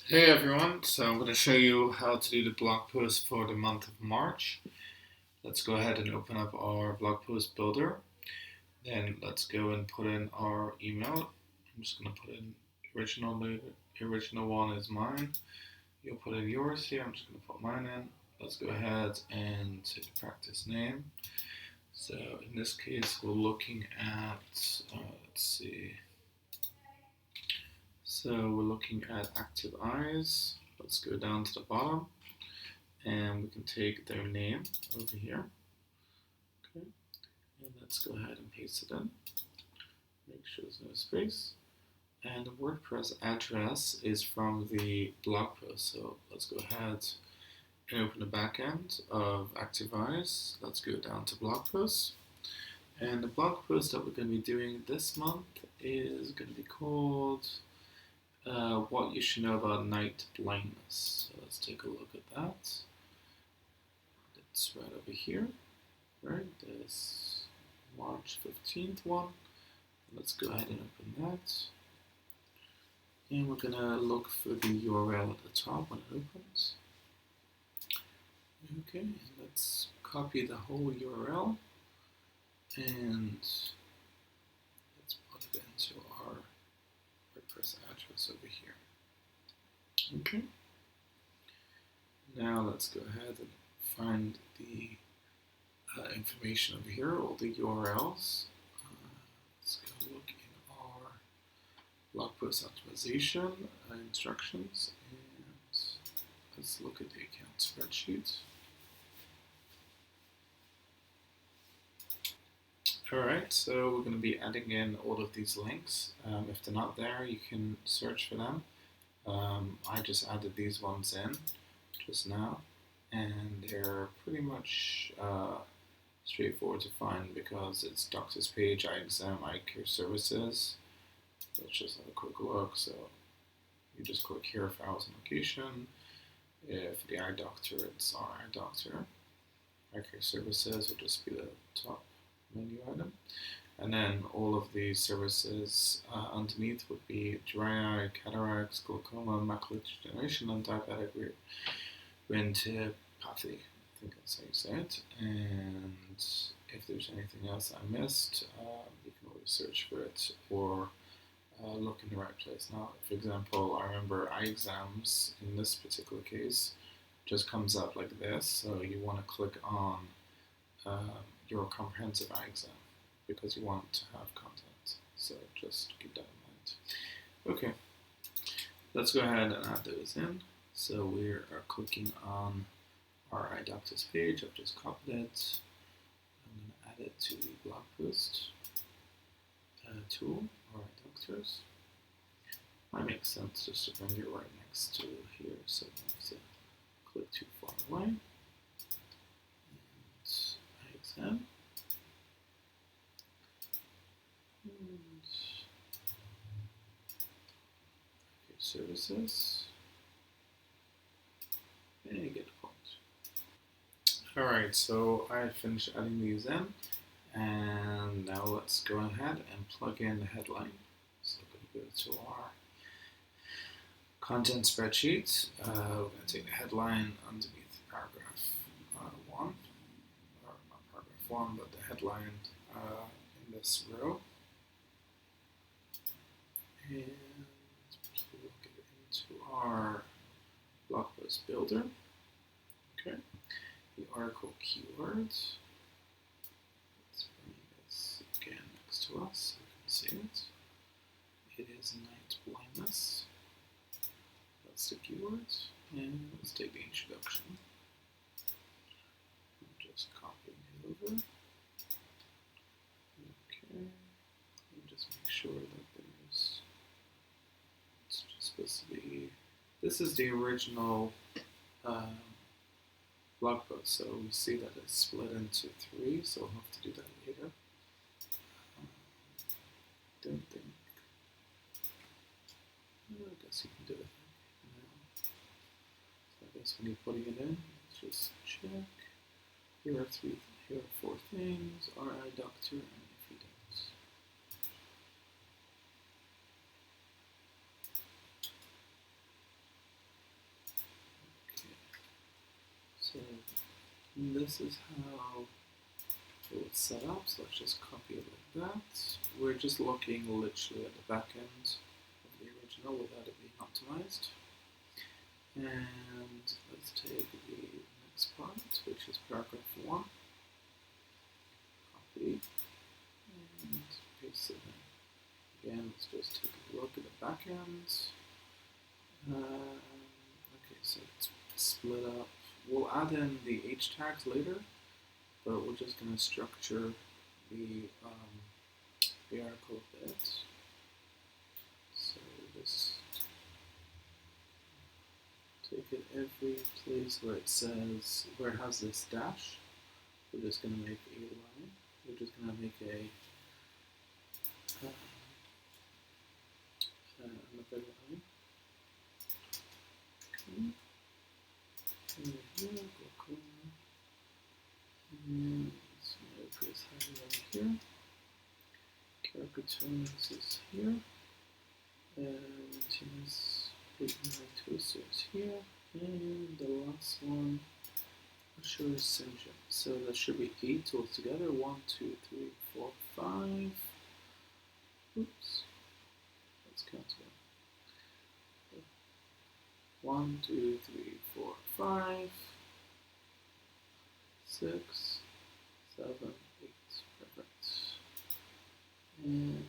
Hey everyone, so I'm going to show you how to do the blog post for the month of March. Let's go ahead and open up our blog post builder. Then let's go and put in our email. I'm just going to put in original one is mine. You'll put in yours here. I'm just going to put mine in. Let's go ahead and say the practice name. So in this case, we're looking at, let's see. So we're looking at active eyes. Let's go down to the bottom. And we can take their name over here. Okay, and let's go ahead and paste it in. Make sure there's no space. And the WordPress address is from the blog post. So let's go ahead and open the back end of Active Eyes. Let's go down to blog posts. And the blog post that we're going to be doing this month is going to be called What You Should Know About Night Blindness. So let's take a look at that. It's right over here. Right, this March 15th one. Let's go ahead and open that. And we're gonna look for the URL at the top when it opens. Okay, and let's copy the whole URL and let's put it into our WordPress address over here. Okay. Now let's go ahead and find the information over here, all the URLs. Let's go look in our blog post optimization instructions, and let's look at the account spreadsheet. Alright, so we're going to be adding in all of these links. If they're not there, you can search for them. I just added these ones in just now, and they're pretty much straightforward to find because it's Doctor's Page, iExam, Eye Care Services. Let's just have a quick look. So you just click here for hours and location. If the eye doctor, it's our eye doctor. Eye Care Services will just be the top menu item. And then all of the services underneath would be dry eye, cataracts, glaucoma, macular degeneration, and diabetic retinopathy. I think that's how you say it. And if there's anything else I missed, you can always search for it or look in the right place. Now, for example, I remember eye exams in this particular case just comes up like this. So you want to click on your comprehensive eye exam because you want to have content. So just keep that in mind. Okay, let's go ahead and add those in. So we are clicking on our eye doctor's page. I've just copied it. I'm going to add it to the blog post tool, or eye doctors. Might make sense just to bring it right next to here, so I don't have to click too far away. And eye exam. And okay, services. And you get the point. Alright, so I finished adding these in. And now let's go ahead and plug in the headline. So we're going to go to our content spreadsheet. We're going to take the headline underneath paragraph 1, or not paragraph 1, but the headline in this row. And plug it into our blog post builder. Okay, the article keywords. Let's bring this again next to us so we can see it. It is night blindness. That's the keywords. And let's take the introduction. I'm just copying it over. Okay. And just make sure that there's, it's just supposed to be, this is the original blog post, so we see that it's split into 3, so we'll have to do that later. Don't think, I guess you can do it now. So I guess when you're putting it in, let's just check. Here are 4 things, our eye doctor, and if he does. this is how it was set up, so let's just copy it like that. We're just looking literally at the back end of the original without it being optimized. And let's take the next part, which is paragraph 1. Copy and paste it in. Again, let's just take a look at the back end. Okay, so it's split up. We'll add in the H tags later, but we're just going to structure the article a bit. So just take it every place where it says, where it has this dash, we're just going to make a line. We're just going to make another line. Okay. Over here, go color. And let's make this highlight here. Character tones is here. And here's big line toaster is here. And the last one, Assure Ascension. So that should be 8 altogether. 1, 2, 3, 4, 5. Oops. Let's count again. 1, 2, 3, 4, 5, 6, 7, 8. Perfect. And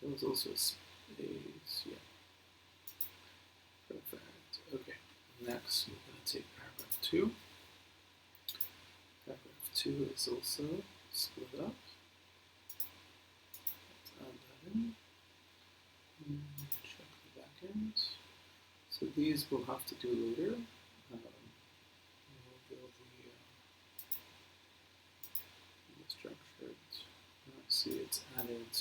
there was also a space. Yeah. Perfect. Okay. Next, we're going to take paragraph 2. Paragraph 2 is also split up. Let's add that in. And check the back end. So these we'll have to do later. We'll build the structured. See, it's added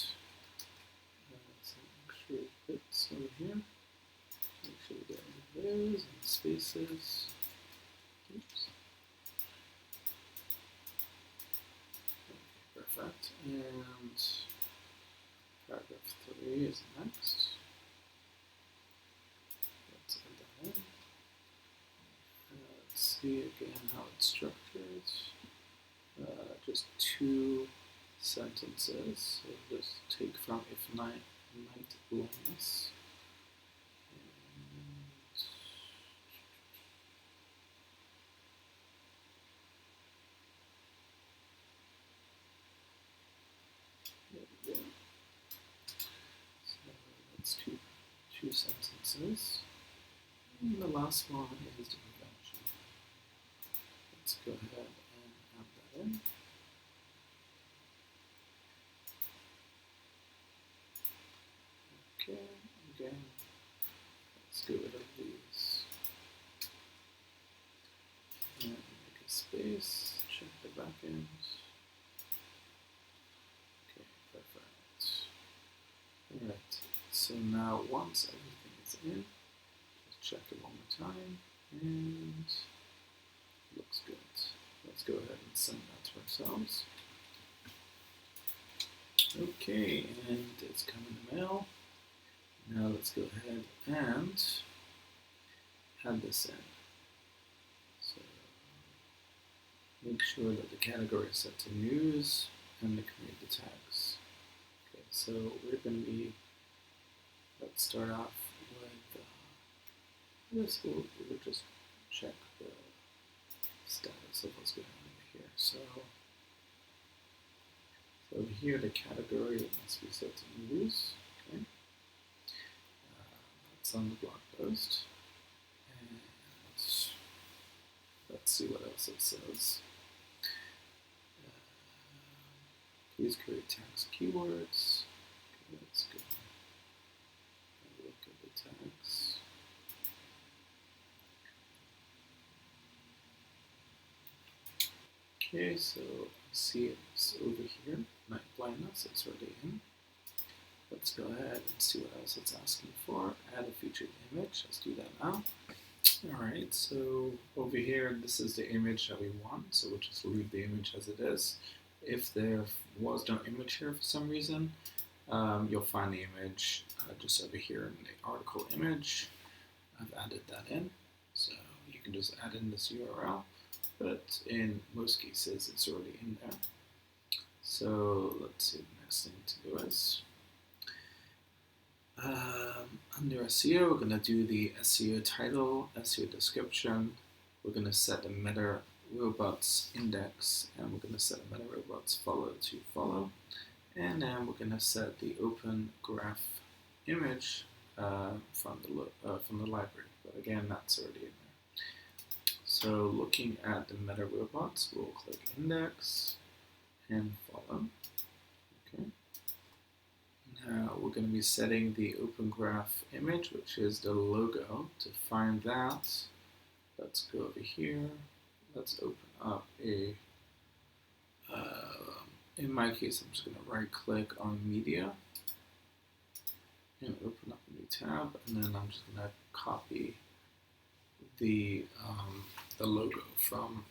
some extra bits over here. Make sure we get rid of those and spaces. Oops. Okay, perfect. And paragraph 3 is next. Let's add that in. Let's see again how it's structured. Just 2 sentences. So just take from if night blindness. There we go. So that's two sentences. And the last one is the prevention. Let's go ahead and add that in. Okay, again, let's get rid of these. And make a space, check the back end. Okay, perfect. Alright, so now once everything is in, let's check it one more time, and looks good. Let's go ahead and send that to ourselves. Okay, and it's come in the mail. Now let's go ahead and add this in. So make sure that the category is set to news and the community tags. Okay, so we're going to be, let's start off with, this we'll just check the status of what's going on over here. So over here the category must be set to news. Okay. That's on the blog post. And let's see what else it says. Please create tags keywords. Okay, let's go and look at the tags. Okay, so I see it's over here. Night blindness, it's already in. Let's go ahead and see what else it's asking for. Add a featured image. Let's do that now. Alright, so over here, this is the image that we want, so we'll just leave the image as it is. If there was no image here for some reason, you'll find the image just over here in the article image. I've added that in, so you can just add in this URL. but in most cases it's already in there. So let's see, the next thing to do is under SEO, we're going to do the SEO title, SEO description. We're going to set the meta robots index, and we're going to set a meta robots follow to follow. And then we're going to set the open graph image from the library. But again, that's already in there. So looking at the meta robots, we'll click index and follow. Okay. Now we're going to be setting the open graph image, which is the logo. To find that, let's go over here. Let's open up a, in my case, I'm just going to right click on media and open up a new tab, and then I'm just going to copy the logo from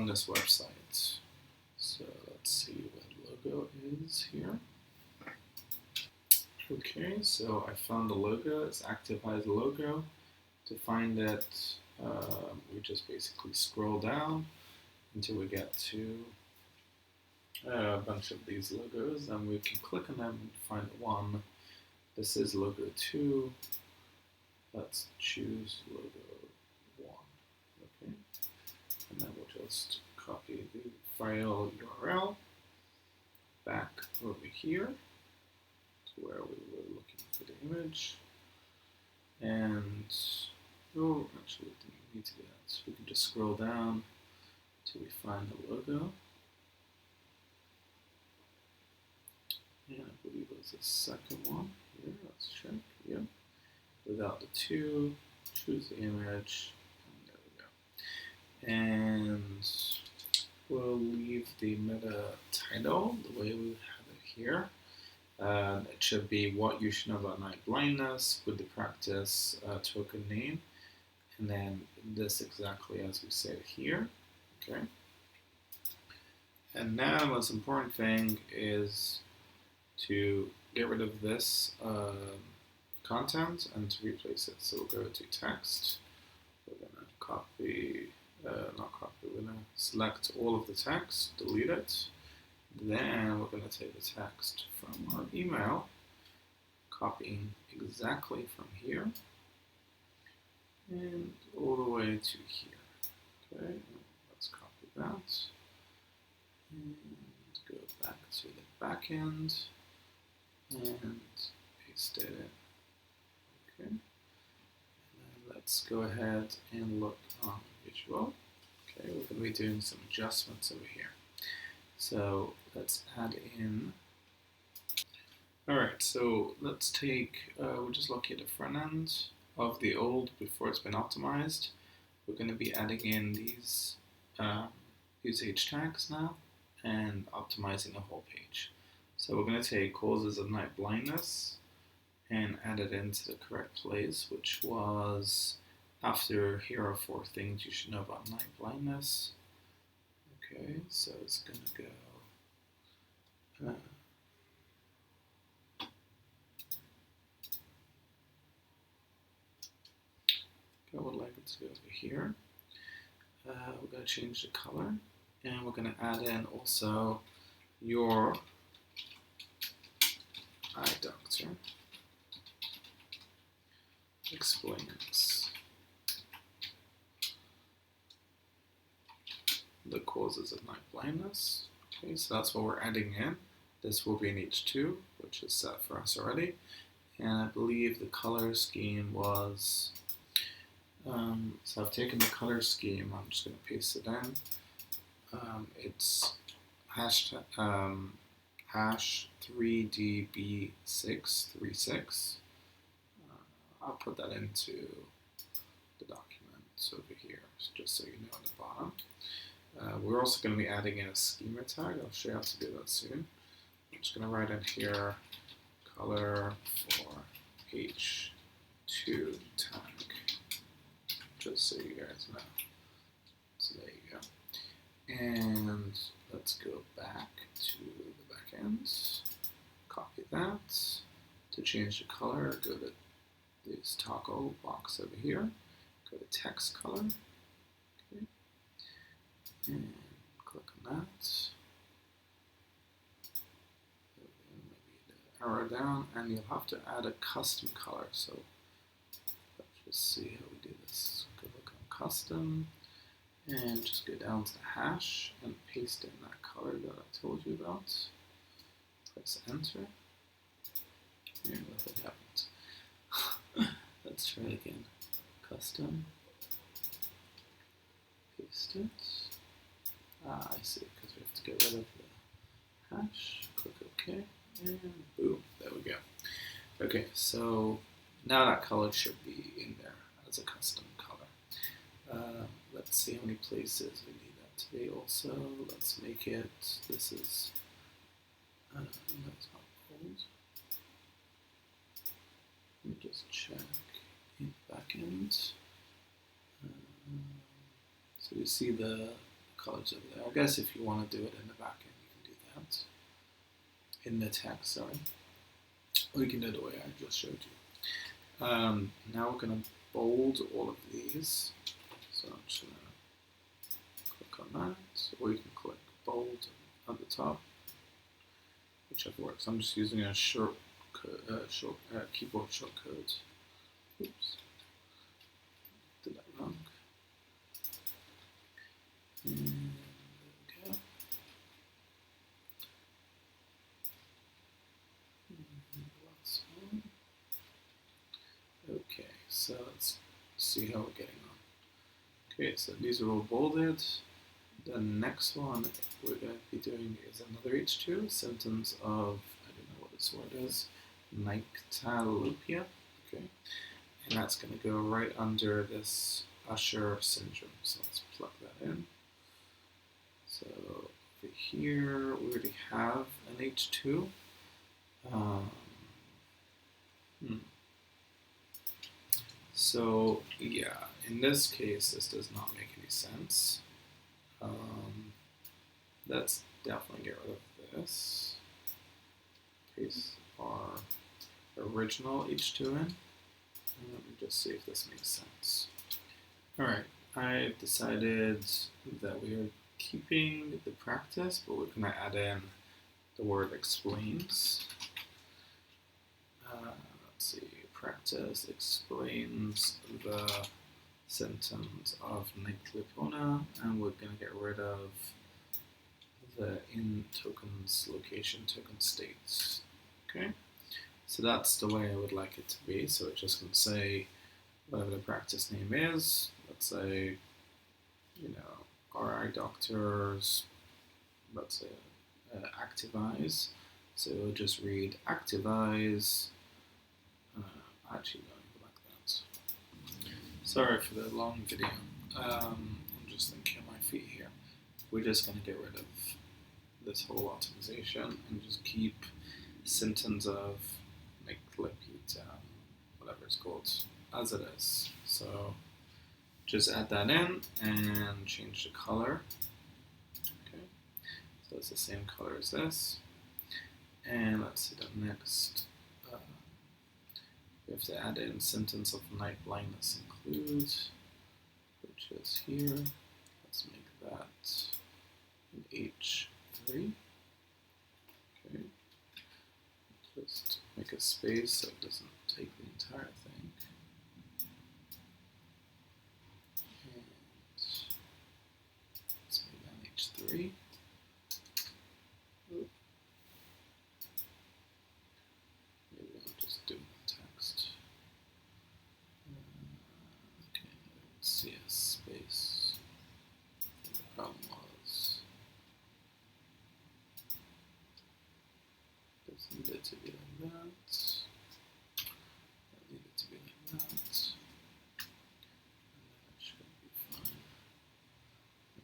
this website. So let's see what logo is here. Okay, so I found the logo. It's Active-Eyes logo. To find it, we just basically scroll down until we get to a bunch of these logos, and we can click on them and find one. This is logo 2. Let's choose logo 1. Okay, and then we'll just copy the file URL back over here to where we were looking for the image. And oh, actually, we didn't need to do that. So we can just scroll down till we find the logo. And I believe it was the second one here. Let's check. Yep. Without the 2, choose the image, and there we go. And we'll leave the meta title the way we have it here. It should be what you should know about night blindness with the practice token name, and then this exactly as we said here. Okay. And now the most important thing is to get rid of this content and to replace it. So we'll go to text. We're going to copy, not copy, we're going to select all of the text, delete it. Then we're going to take the text from our email, copying exactly from here and all the way to here. Okay, let's copy that and go back to the back end and paste it in. Okay, and then let's go ahead and look on visual. Okay, we're going to be doing some adjustments over here. So let's add in. Alright, so let's take, we'll just locate the front end of the old before it's been optimized. We're going to be adding in these H tags now and optimizing the whole page. So we're going to take causes of night blindness and add it into the correct place, which was after here are 4 things you should know about night blindness. Okay, so it's going to go I would like it to go over here. We're going to change the color, and we're going to add in also your eye doctor explains the causes of night blindness. Okay, so that's what we're adding in. This will be in H2, which is set for us already. And I believe the color scheme was, so I've taken the color scheme, I'm just going to paste it in. It's hash 3DB636. I'll put that into the document over here, just so you know at the bottom. We're also going to be adding in a schema tag. I'll show you how to do that soon. I'm just going to write in here color for H2 tag, just so you guys know. So there you go. And let's go back to the back end. Copy that. To change the color, go to this toggle box over here. Go to text color. Okay. and click on that. Maybe the arrow down, and you'll have to add a custom color. So let's just see how we do this. Go look on custom, and just go down to the hash and paste in that color that I told you about. Press enter. And nothing happened. Let's try it again. Custom. Paste it. I see, because we have to get rid of the hash. Click OK, and boom, there we go. Okay, so now that color should be in there as a custom color. Let's see how many places we need that to be also. Let's make it, this is, that's not bold. Let me just check in backend. So you see the colors over there. I guess if you want to do it in the backend, you can do that. In the text, sorry. Or you can do it the way I just showed you. Now we're going to bold all of these. So I'm just going to click on that, or you can click bold at the top, whichever works. I'm just using a keyboard shortcode. Oops, did that wrong. And there we go. Last one. Okay, so let's see how we're getting on. Okay, so these are all bolded. The next one we're going to be doing is another H2, symptoms of, I don't know what this word is, nyctalopia. Okay, and that's going to go right under this Usher syndrome. So let's plug that in. So over here, we already have an H2. So yeah, in this case, this does not make any sense. Let's definitely get rid of this. Paste our original H2 in. And let me just see if this makes sense. Alright, I decided that we are keeping the practice, but we're going to add in the word explains. Let's see, practice explains the symptoms of nyctalopia, and we're going to get rid of the in tokens location token states. Okay, so that's the way I would like it to be. So it's just going to say whatever the practice name is. Let's say, you know, RI doctors, let's say Activize. So it'll just read Activize. Actually, no, like that. Sorry for the long video. I'm just thinking on my feet here. We're just going to get rid of this whole optimization and just keep symptoms of nyctalopia, whatever it's called, as it is. So just add that in and change the color. Okay, so it's the same color as this. And let's see the next. We have to add in symptoms of night blindness include, which is here. Let's make that an H3. Okay. Just make a space so it doesn't take the entire thing. And let's make that an H3. Oop. Maybe I'll just do the text. Okay, let's see a space. I think the problem was it needed to be like that. It needed to be like that. And that should be fine.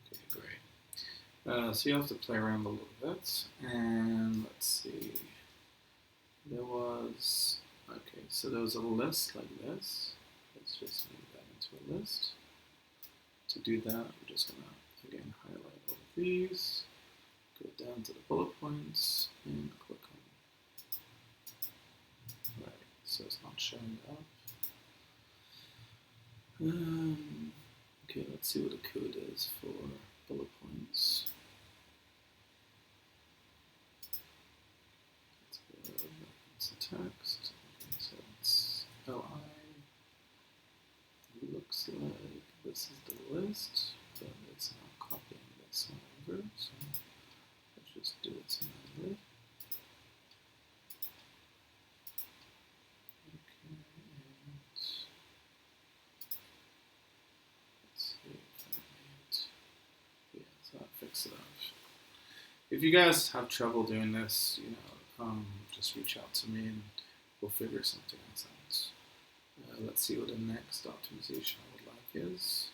Okay, great. So you have to play around a little bit, and let's see. There was, okay, so there was a list like this. Let's just make that into a list. To do that, we're just going to, again, highlight all of these, go down to the bullet points, and click on, right, so it's not showing up. Okay, let's see what the code is for bullet points. Let's go into text. Okay, so it's LI. Looks like this is the list, but it's not copying this over, so let's just do it manually. Okay, and let's see if I made, yeah, so that fixed it up. If you guys have trouble doing this, just reach out to me and we'll figure something else out. Let's see what the next optimization I would like is.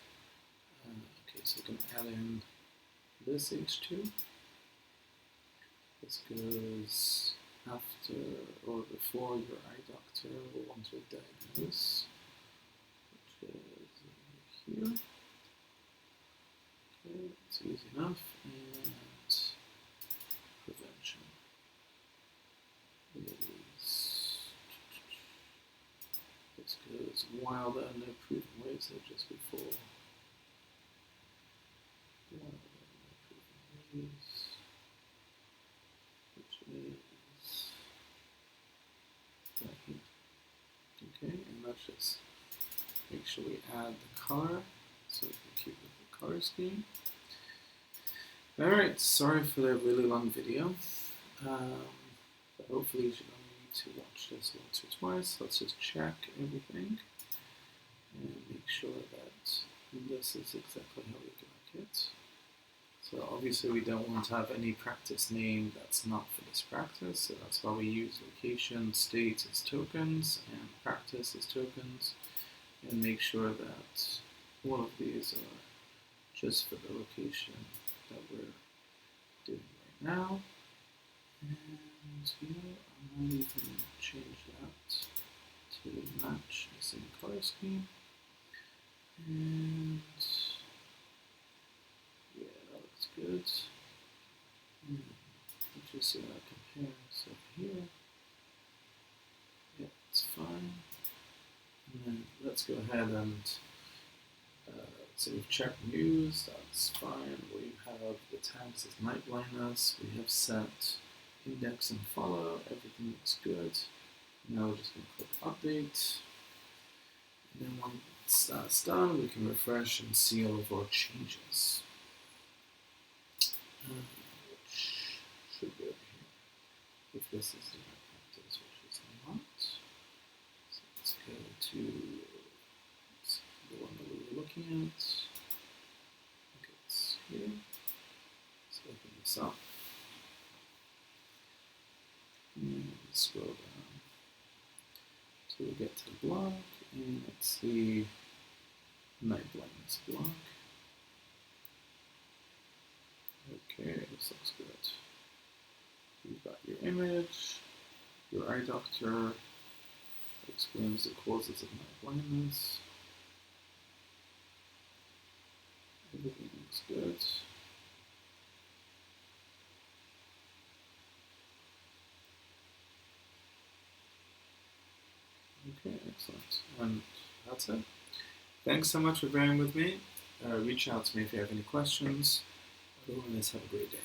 Okay, so we can add in this H2. This goes after or before your eye doctor will want to diagnose, which is over here. Okay, it's easy enough. And prevention is, this goes while there are no proven ways, so just before. While there are no proven ways, which is right here. Okay, and let's just make sure we add the color so we can keep with the color scheme. Alright, sorry for the really long video, but hopefully you should only need to watch this once or twice. Let's just check everything and make sure that this is exactly how we like it. So obviously we don't want to have any practice name that's not for this practice, so that's why we use location, state as tokens, and practice as tokens, and make sure that all of these are just for the location that we're doing right now. And I might even change that to match the same color scheme. And yeah, that looks good. Let's just see how that compares over here. Yeah, it's fine. And then let's go ahead and so we've checked news, that's fine. We have the tags as night blindness. We have set index and follow. Everything looks good. Now we're just going to click update. And then once that's done, we can refresh and see all of our changes. Which should be over here. If this is the right practice, which is not. So let's go to the one that we were looking at. Okay, it's here. Let's open this up. And scroll down till we get to the block, and it's the night blindness block. Okay, this looks good. You've got your image, your eye doctor explains the causes of night blindness. Everything looks good. Okay, excellent. And that's it. Thanks so much for bearing with me. Reach out to me if you have any questions. Otherwise, have a great day.